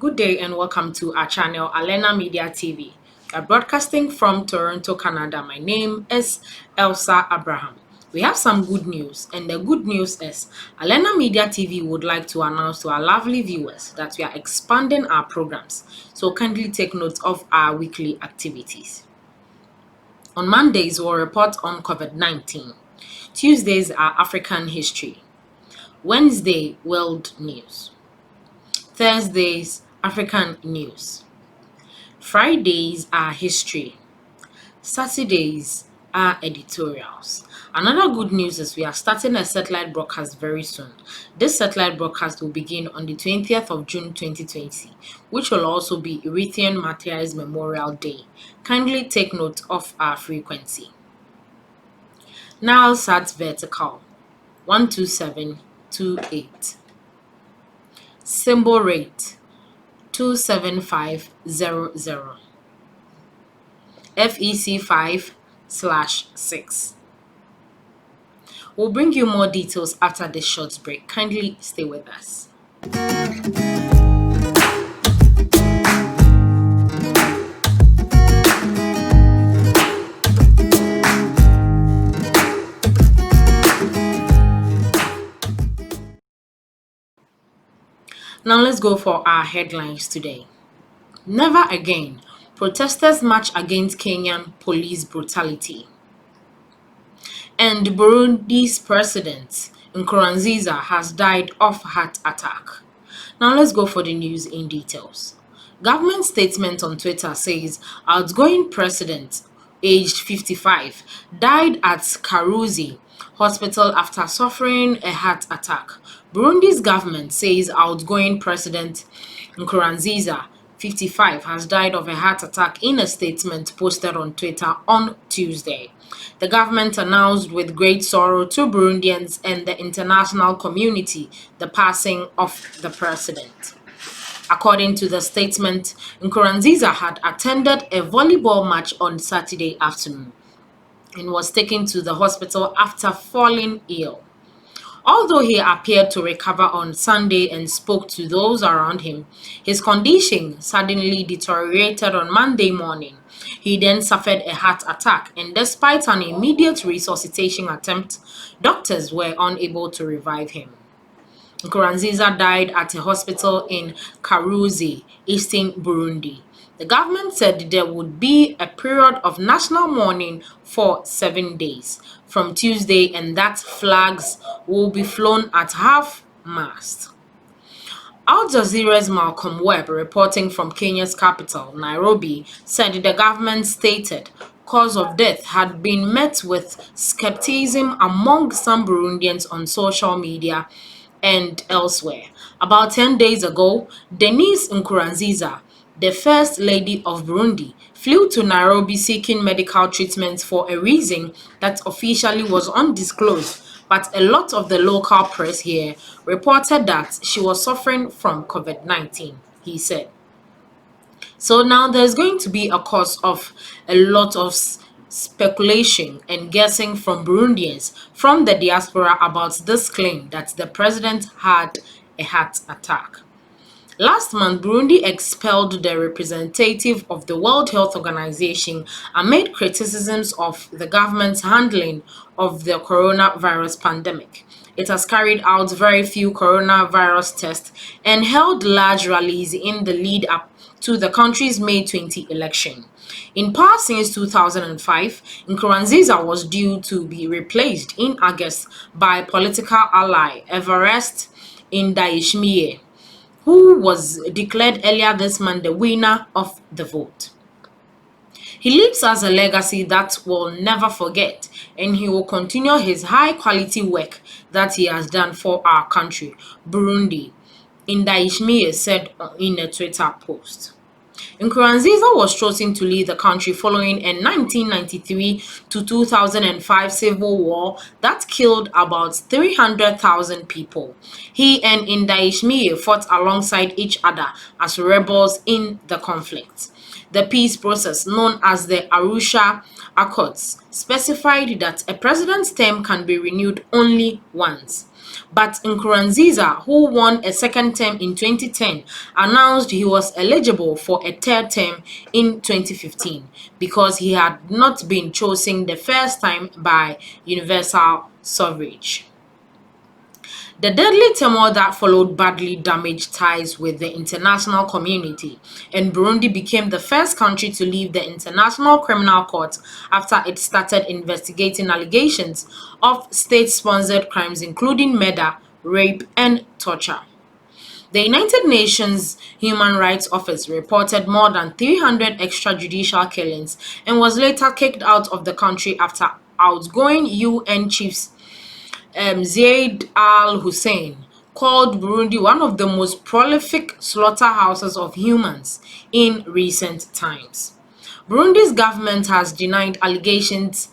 Good day and welcome to our channel, Alena Media TV. We're broadcasting from Toronto, Canada. My name is Elsa Abraham. We have some good news, and the good news is Alena Media TV would like to announce to our lovely viewers that we are expanding our programs. So kindly take note of our weekly activities. On Mondays, we'll report on COVID-19. Tuesdays are African history. Wednesday, world news. Thursdays, African news. Fridays are history. Saturdays are editorials. Another good news is we are starting a satellite broadcast very soon. This satellite broadcast will begin on the 20th of June 2020, which will also be Eritrean Martyrs Memorial Day. Kindly take note of our frequency. Now sat vertical 12728. Symbol rate 27500. FEC 5/6. We'll bring you more details after this short break. Kindly stay with us. Now let's go for our headlines today. Never again. Protesters march against Kenyan police brutality. And Burundi's president, Nkurunziza, has died of heart attack. Now let's go for the news in details. Government statement on Twitter says outgoing president, aged 55, died at Karuzi hospital after suffering a heart attack. Burundi's government says outgoing president Nkurunziza, 55, has died of a heart attack in a statement posted on Twitter on Tuesday. The government announced with great sorrow to Burundians and the international community the passing of the president. According to the statement, Nkurunziza had attended a volleyball match on Saturday afternoon and was taken to the hospital after falling ill. Although he appeared to recover on Sunday and spoke to those around him, his condition suddenly deteriorated on Monday morning. He then suffered a heart attack, and despite an immediate resuscitation attempt, doctors were unable to revive him. Nkurunziza died at a hospital in Karuzi, eastern Burundi. The government said there would be a period of national mourning for 7 days from Tuesday, and that flags will be flown at half-mast. Al Jazeera's Malcolm Webb, reporting from Kenya's capital, Nairobi, said the government stated cause of death had been met with skepticism among some Burundians on social media and elsewhere. About 10 days ago, Denise Nkurunziza, the First Lady of Burundi, flew to Nairobi seeking medical treatment for a reason that officially was undisclosed, but a lot of the local press here reported that she was suffering from COVID-19, he said. So now there's going to be a cause of a lot of speculation and guessing from Burundians from the diaspora about this claim that the president had a heart attack. Last month, Burundi expelled the representative of the World Health Organization amid criticisms of the government's handling of the coronavirus pandemic. It has carried out very few coronavirus tests and held large rallies in the lead up to the country's May 20 election. In power since 2005, Nkurunziza was due to be replaced in August by political ally Evariste Ndayishimiye, who was declared earlier this month the winner of the vote. He leaves us a legacy that we'll never forget, and he will continue his high-quality work that he has done for our country, Burundi, Ndayishimiye said in a Twitter post. Nkurunziza was chosen to lead the country following a 1993 to 2005 civil war that killed about 300,000 people. He and Ndayishimiye fought alongside each other as rebels in the conflict. The peace process, known as the Arusha Accords, specified that a president's term can be renewed only once. But Nkurunziza, who won a second term in 2010, announced he was eligible for a third term in 2015 because he had not been chosen the first time by universal suffrage. The deadly turmoil that followed badly damaged ties with the international community, and Burundi became the first country to leave the International Criminal Court after it started investigating allegations of state-sponsored crimes including murder, rape, and torture. The United Nations Human Rights Office reported more than 300 extrajudicial killings and was later kicked out of the country after outgoing UN chiefs Zaid al-Hussein called Burundi one of the most prolific slaughterhouses of humans in recent times. Burundi's government has denied allegations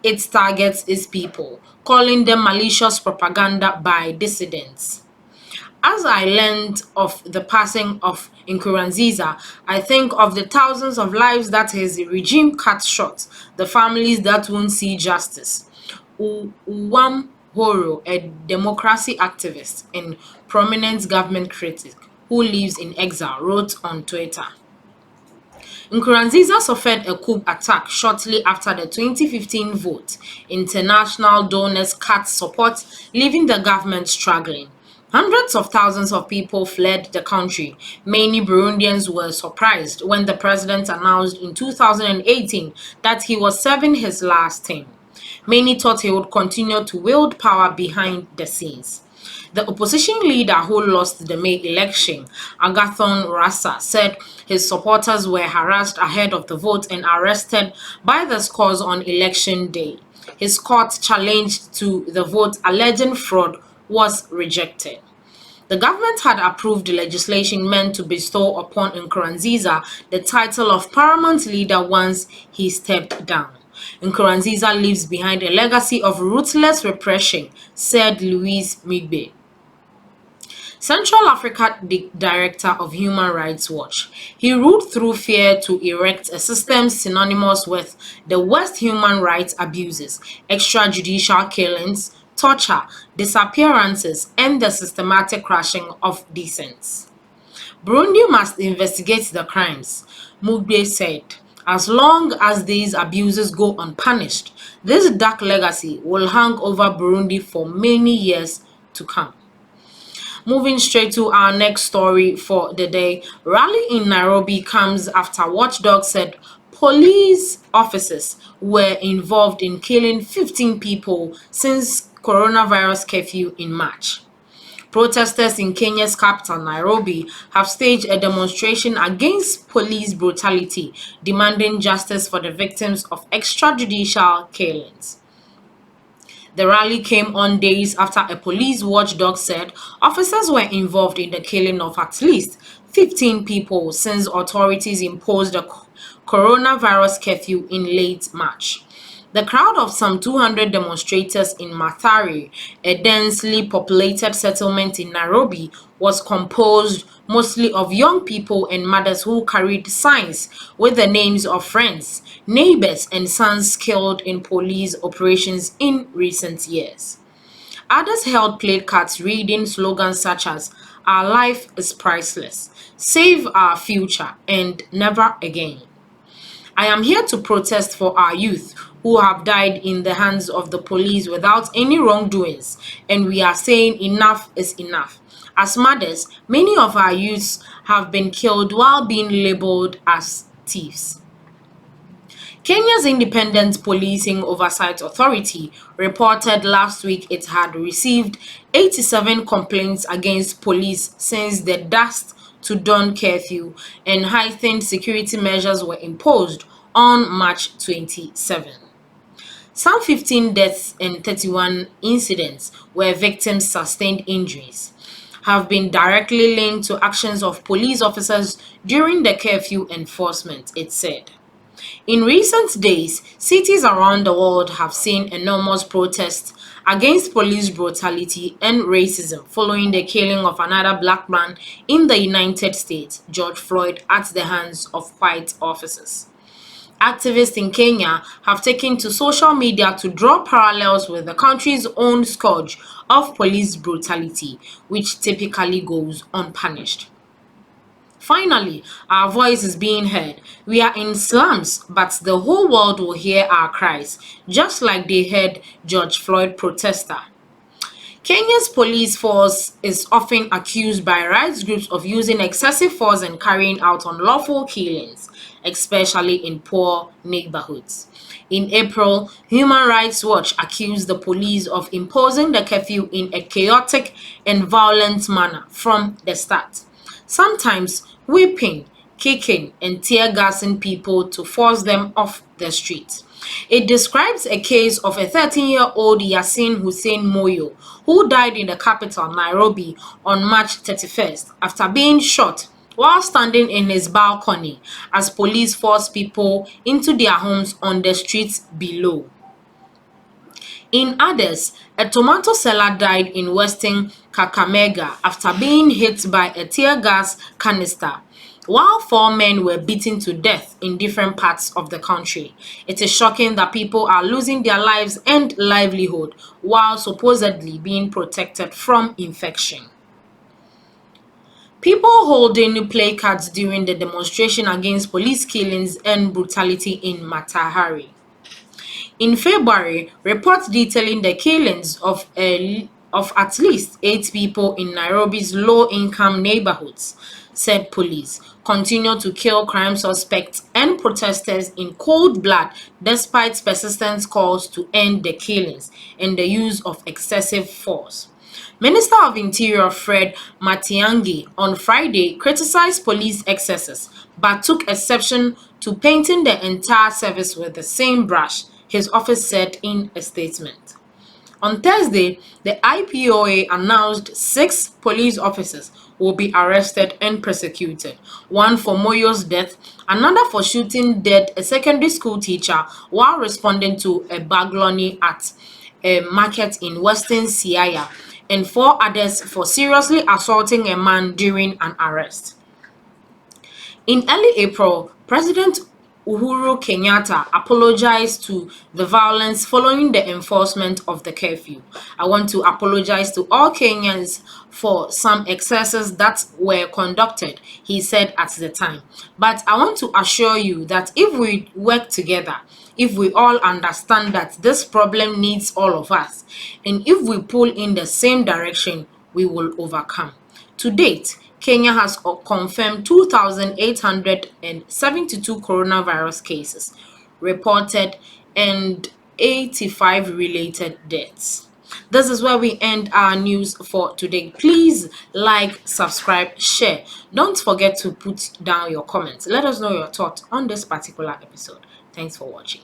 it targets its people, calling them malicious propaganda by dissidents. As I learned of the passing of Nkurunziza, I think of the thousands of lives that his regime cut short, the families that won't see justice. Uwam Horo, a democracy activist and prominent government critic who lives in exile, wrote on Twitter. Nkurunziza suffered a coup attack shortly after the 2015 vote. International donors cut support, leaving the government struggling. Hundreds of thousands of people fled the country. Many Burundians were surprised when the president announced in 2018 that he was serving his last term. Many thought he would continue to wield power behind the scenes. The opposition leader who lost the May election, Agathon Rasa, said his supporters were harassed ahead of the vote and arrested by the scores on election day. His court challenge to the vote alleging fraud was rejected. The government had approved legislation meant to bestow upon Nkurunziza the title of paramount leader once he stepped down. Nkurunziza leaves behind a legacy of ruthless repression, said Louise Migbe, Central Africa Director of Human Rights Watch. He ruled through fear to erect a system synonymous with the worst human rights abuses, extrajudicial killings, torture, disappearances, and the systematic crushing of dissents. Burundi must investigate the crimes, Mugbe said. As long as these abuses go unpunished, this dark legacy will hang over Burundi for many years to come. Moving straight to our next story for the day, rally in Nairobi comes after watchdogs said police officers were involved in killing 15 people since coronavirus curfew in March. Protesters in Kenya's capital, Nairobi, have staged a demonstration against police brutality, demanding justice for the victims of extrajudicial killings. The rally came on days after a police watchdog said officers were involved in the killing of at least 15 people since authorities imposed a coronavirus curfew in late March. The crowd of some 200 demonstrators in Mathare, a densely populated settlement in Nairobi, was composed mostly of young people and mothers who carried signs with the names of friends, neighbors, and sons killed in police operations in recent years. Others held placards reading slogans such as "Our life is priceless," "Save our future," and "Never again." I am here to protest for our youth who have died in the hands of the police without any wrongdoings, and we are saying enough is enough. As mothers, many of our youths have been killed while being labeled as thieves. Kenya's Independent Policing Oversight Authority reported last week it had received 87 complaints against police since the dusk to dawn curfew and heightened security measures were imposed on March 27. Some 15 deaths and 31 incidents where victims sustained injuries have been directly linked to actions of police officers during the curfew enforcement, it said. In recent days, cities around the world have seen enormous protests against police brutality and racism following the killing of another black man in the United States, George Floyd, at the hands of white officers. Activists in Kenya have taken to social media to draw parallels with the country's own scourge of police brutality, which typically goes unpunished. Finally, our voice is being heard. We are in slums, but the whole world will hear our cries, just like they heard George Floyd protester. Kenya's police force is often accused by rights groups of using excessive force and carrying out unlawful killings, especially in poor neighborhoods. In April, Human Rights Watch accused the police of imposing the curfew in a chaotic and violent manner from the start, sometimes whipping, kicking, and tear gassing people to force them off the streets. It describes a case of a 13-year-old Yasin Hussein Moyo who died in the capital, Nairobi, on March 31st after being shot while standing in his balcony as police forced people into their homes on the streets below. In others, a tomato seller died in western Kakamega after being hit by a tear gas canister, while 4 men were beaten to death in different parts of the country. It is shocking that people are losing their lives and livelihood while supposedly being protected from infection. People holding placards during the demonstration against police killings and brutality in Matahari. In February, reports detailing the killings of at least 8 people in Nairobi's low-income neighborhoods, said police, continue to kill crime suspects and protesters in cold blood despite persistent calls to end the killings and the use of excessive force. Minister of Interior Fred Matiang'i on Friday criticized police excesses but took exception to painting the entire service with the same brush, his office said in a statement. On Thursday, the IPOA announced 6 police officers will be arrested and prosecuted, one for Moyo's death, another for shooting dead a secondary school teacher while responding to a burglary at a market in Western Siaya, and 4 others for seriously assaulting a man during an arrest. In early April, President Uhuru Kenyatta apologized to the violence following the enforcement of the curfew. I want to apologize to all Kenyans for some excesses that were conducted, he said at the time. But I want to assure you that if we work together, if we all understand that this problem needs all of us, and if we pull in the same direction, we will overcome. To date, Kenya has confirmed 2,872 coronavirus cases reported and 85 related deaths. This is where we end our news for today. Please like, subscribe, share. Don't forget to put down your comments. Let us know your thoughts on this particular episode. Thanks for watching.